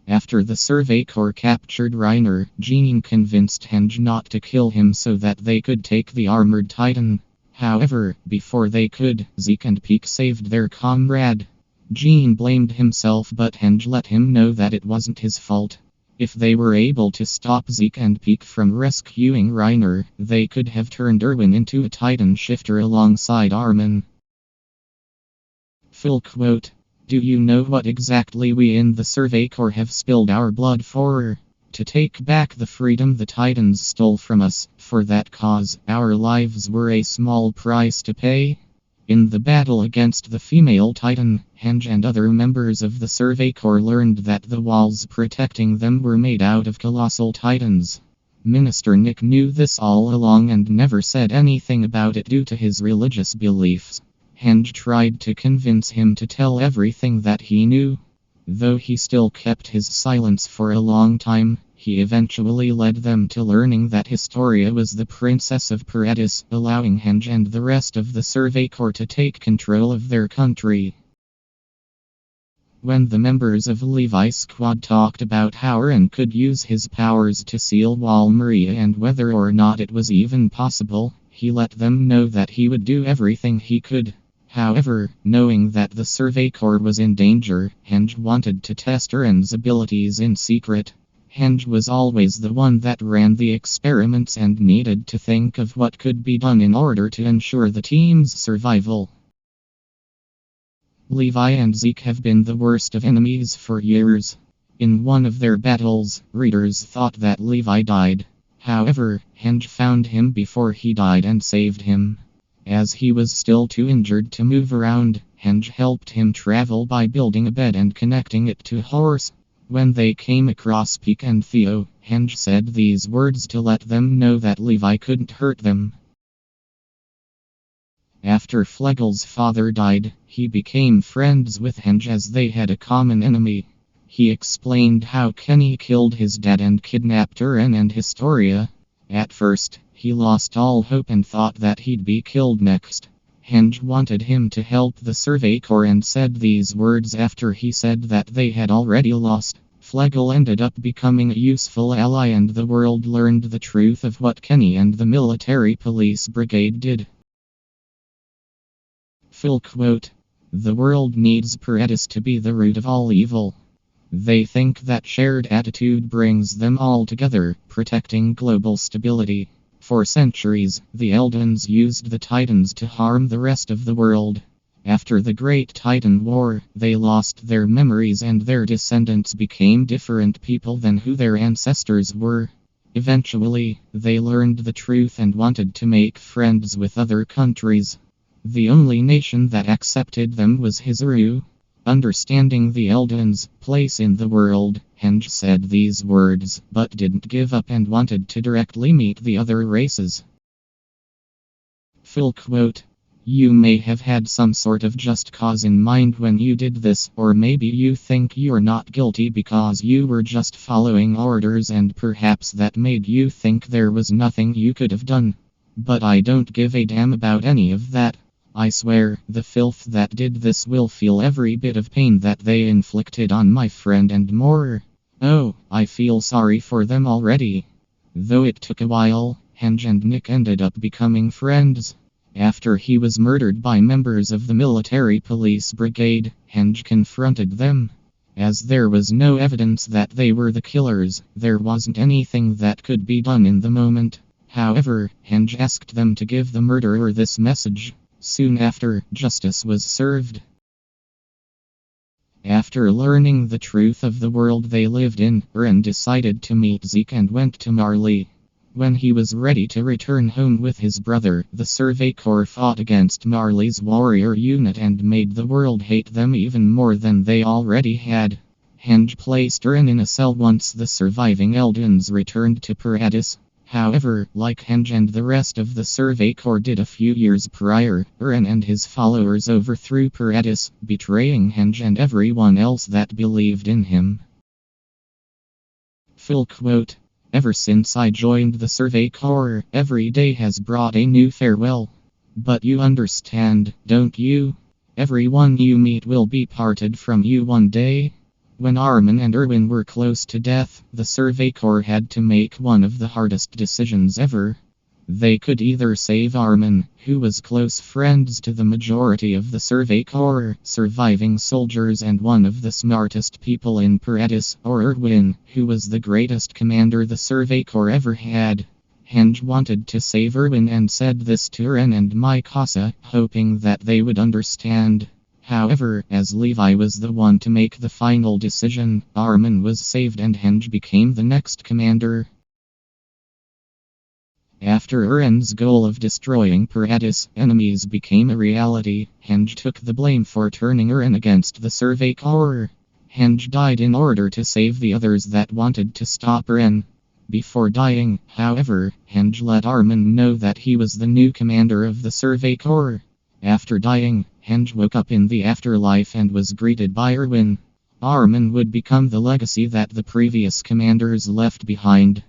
After the Survey Corps captured Reiner, Jean convinced Hange not to kill him so that they could take the armored titan. However, before they could, Zeke and Peak saved their comrade. Jean blamed himself, but Hange let him know that it wasn't his fault. If they were able to stop Zeke and Peak from rescuing Reiner, they could have turned Erwin into a titan shifter alongside Armin. Full quote. Do you know what exactly we in the Survey Corps have spilled our blood for? To take back the freedom the Titans stole from us. For that cause, our lives were a small price to pay. In the battle against the female Titan, Hange and other members of the Survey Corps learned that the walls protecting them were made out of colossal Titans. Minister Nick knew this all along and never said anything about it due to his religious beliefs. Hange tried to convince him to tell everything that he knew. Though he still kept his silence for a long time, he eventually led them to learning that Historia was the princess of Paradis, allowing Hange and the rest of the Survey Corps to take control of their country. When the members of Levi's squad talked about how Eren could use his powers to seal Wall Maria and whether or not it was even possible, he let them know that he would do everything he could. However, knowing that the Survey Corps was in danger, Hange wanted to test Eren's abilities in secret. Hange was always the one that ran the experiments and needed to think of what could be done in order to ensure the team's survival. Levi and Zeke have been the worst of enemies for years. In one of their battles, readers thought that Levi died. However, Hange found him before he died and saved him. As he was still too injured to move around, Hange helped him travel by building a bed and connecting it to a horse. When they came across Peak and Theo, Hange said these words to let them know that Levi couldn't hurt them. After Flegel's father died, he became friends with Hange as they had a common enemy. He explained how Kenny killed his dad and kidnapped Eren and Historia. At first, he lost all hope and thought that he'd be killed next. Hange wanted him to help the Survey Corps and said these words after he said that they had already lost. Flegel ended up becoming a useful ally and the world learned the truth of what Kenny and the military police brigade did. Full quote. The world needs Paradis to be the root of all evil. They think that shared attitude brings them all together, protecting global stability. For centuries, the Eldons used the Titans to harm the rest of the world. After the Great Titan War, they lost their memories and their descendants became different people than who their ancestors were. Eventually, they learned the truth and wanted to make friends with other countries. The only nation that accepted them was Hizuru. Understanding the Eldon's place in the world, Hange said these words, but didn't give up and wanted to directly meet the other races. Full quote. You may have had some sort of just cause in mind when you did this, or maybe you think you're not guilty because you were just following orders and perhaps that made you think there was nothing you could have done. But I don't give a damn about any of that. I swear, the filth that did this will feel every bit of pain that they inflicted on my friend and more. Oh, I feel sorry for them already. Though it took a while, Hange and Nick ended up becoming friends. After he was murdered by members of the military police brigade, Hange confronted them. As there was no evidence that they were the killers, there wasn't anything that could be done in the moment. However, Hange asked them to give the murderer this message. Soon after, justice was served. After learning the truth of the world they lived in, Eren decided to meet Zeke and went to Marley. When he was ready to return home with his brother, the Survey Corps fought against Marley's warrior unit and made the world hate them even more than they already had. Hange placed Eren in a cell once the surviving Eldons returned to Paradis. However, like Hange and the rest of the Survey Corps did a few years prior, Eren and his followers overthrew Paradis, betraying Hange and everyone else that believed in him. Full quote. Ever since I joined the Survey Corps, every day has brought a new farewell. But you understand, don't you? Everyone you meet will be parted from you one day. When Armin and Erwin were close to death, the Survey Corps had to make one of the hardest decisions ever. They could either save Armin, who was close friends to the majority of the Survey Corps, surviving soldiers and one of the smartest people in Paradis, or Erwin, who was the greatest commander the Survey Corps ever had. Hange wanted to save Erwin and said this to Eren and Mikasa, hoping that they would understand. However, as Levi was the one to make the final decision, Armin was saved and Hange became the next commander. After Eren's goal of destroying Paradis, enemies became a reality. Hange took the blame for turning Eren against the Survey Corps. Hange died in order to save the others that wanted to stop Eren. Before dying, however, Hange let Armin know that he was the new commander of the Survey Corps. After dying, Hange woke up in the afterlife and was greeted by Erwin. Armin would become the legacy that the previous commanders left behind.